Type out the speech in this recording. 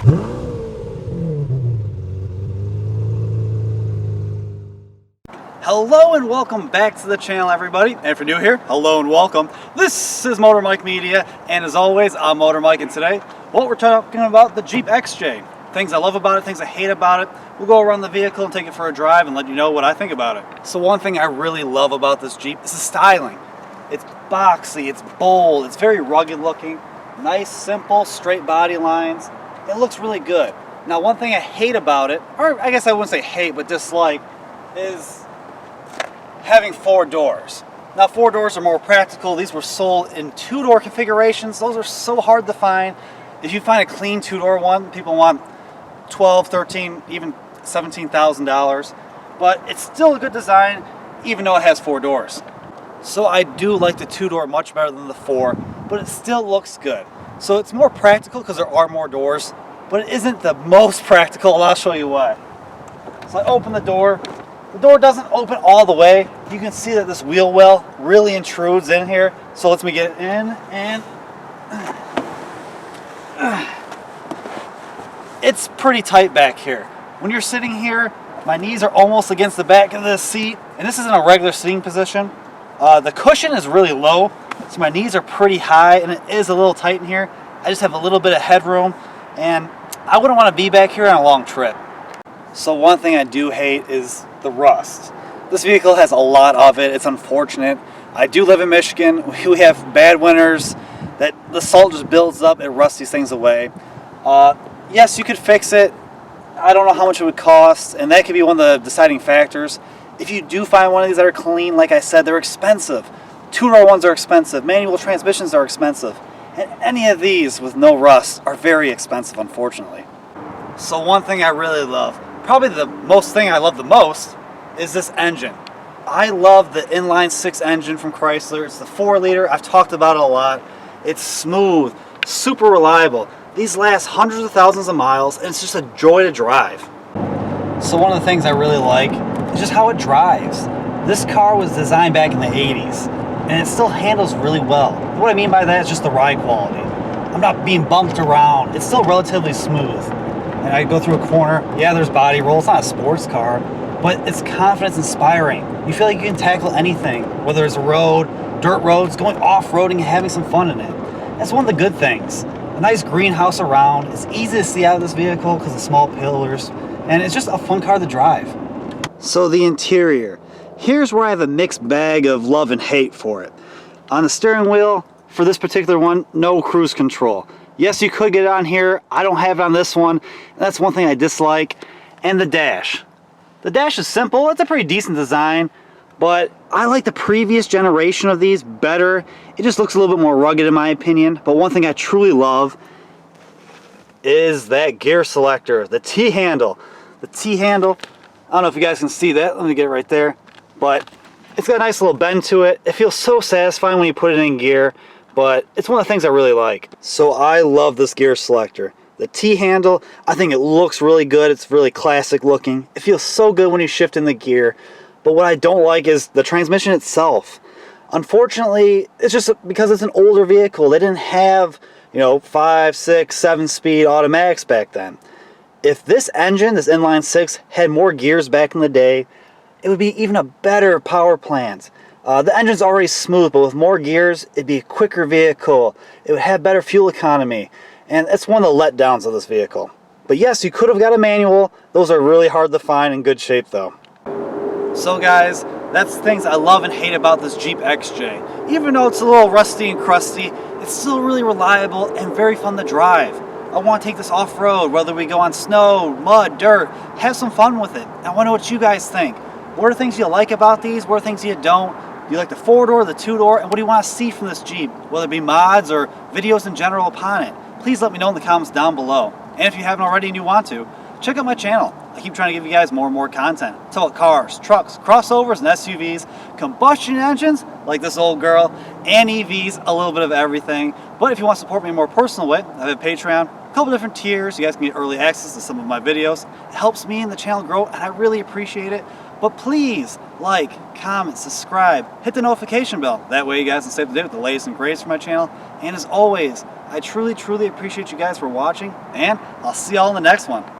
Hello and welcome back to the channel, everybody. And if you're new here, hello and welcome. This is Motor Mike Media, and as always, I'm Motor Mike, and today, what we're talking about the Jeep XJ. Things I love about it, things I hate about it. We'll go around the vehicle and take it for a drive and let you know what I think about it. So one thing I really love about this Jeep is the styling. It's boxy, it's bold, it's very rugged looking. Nice, simple, straight body lines. It looks really good. Now, one thing I hate about it, or I guess I wouldn't say hate, but dislike, is having 4 doors. Now, 4 doors are more practical. These were sold in 2-door configurations. Those are so hard to find. If you find a clean 2-door one, people want $12, $13, even $17,000. But it's still a good design, even though it has 4 doors. So I do like the 2-door much better than the 4, but it still looks good. So it's more practical because there are more doors, but it isn't the most practical, and I'll show you why. So I open the door. The door doesn't open all the way. You can see that this wheel well really intrudes in here. So let me get in, and it's pretty tight back here. When you're sitting here, my knees are almost against the back of the seat, and this isn't a regular sitting position. The cushion is really low, so my knees are pretty high, and it is a little tight in here. I just have a little bit of headroom, and I wouldn't want to be back here on a long trip. So one thing I do hate is the rust. This vehicle has a lot of it. It's unfortunate. I do live in Michigan. We have bad winters that the salt just builds up. It rusts these things away. Yes, you could fix it. I don't know how much it would cost, and that could be one of the deciding factors. If you do find one of these that are clean, like I said, they're expensive. 2-door ones are expensive. Manual transmissions are expensive. And any of these with no rust are very expensive, unfortunately. So one thing I really love, probably the thing I love the most, is this engine. I love the inline 6 engine from Chrysler. It's the 4-liter. I've talked about it a lot. It's smooth, super reliable. These last hundreds of thousands of miles, and it's just a joy to drive. So one of the things I really like is just how it drives. This car was designed back in the 80s, and it still handles really well. What I mean by that is just the ride quality. I'm not being bumped around. It's still relatively smooth. And I go through a corner, yeah, there's body roll. It's not a sports car, but it's confidence inspiring. You feel like you can tackle anything, whether it's a road, dirt roads, going off-roading and having some fun in it. That's one of the good things. A nice greenhouse around. It's easy to see out of this vehicle because of small pillars, and it's just a fun car to drive. So the interior. Here's where I have a mixed bag of love and hate for it. On the steering wheel, for this particular one, no cruise control. Yes, you could get it on here. I don't have it on this one. That's one thing I dislike. And the dash. The dash is simple. It's a pretty decent design, but I like the previous generation of these better. It just looks a little bit more rugged in my opinion. But one thing I truly love is that gear selector, the T-handle. The T-handle, I don't know if you guys can see that. Let me get it right there. But it's got a nice little bend to it. It feels so satisfying when you put it in gear. But it's one of the things I really like. So I love this gear selector. The T-handle, I think it looks really good. It's really classic looking. It feels so good when you shift in the gear. But what I don't like is the transmission itself. Unfortunately, it's just because it's an older vehicle. They didn't have, 5, 6, 7-speed automatics back then. If this engine, this inline 6, had more gears back in the day, it would be even a better power plant. The engine's already smooth, but with more gears, it'd be a quicker vehicle. It would have better fuel economy, and that's one of the letdowns of this vehicle. But yes, you could have got a manual. Those are really hard to find in good shape, though. So guys, that's things I love and hate about this Jeep XJ. Even though it's a little rusty and crusty, it's still really reliable and very fun to drive. I want to take this off-road, whether we go on snow, mud, dirt, have some fun with it. I want to know what you guys think. What are things you like about these? What are things you don't? Do you like the 4-door, the 2-door? And what do you want to see from this Jeep? Whether it be mods or videos in general upon it. Please let me know in the comments down below. And if you haven't already and you want to, check out my channel. I keep trying to give you guys more and more content. It's about cars, trucks, crossovers, and SUVs, combustion engines, like this old girl, and EVs, a little bit of everything. But if you want to support me in a more personal way, I have a Patreon, a couple different tiers. You guys can get early access to some of my videos. It helps me and the channel grow, and I really appreciate it. But please like, comment, subscribe, hit the notification bell. That way you guys can stay up to date with the latest and greatest from my channel. And as always, I truly, truly appreciate you guys for watching, and I'll see y'all in the next one.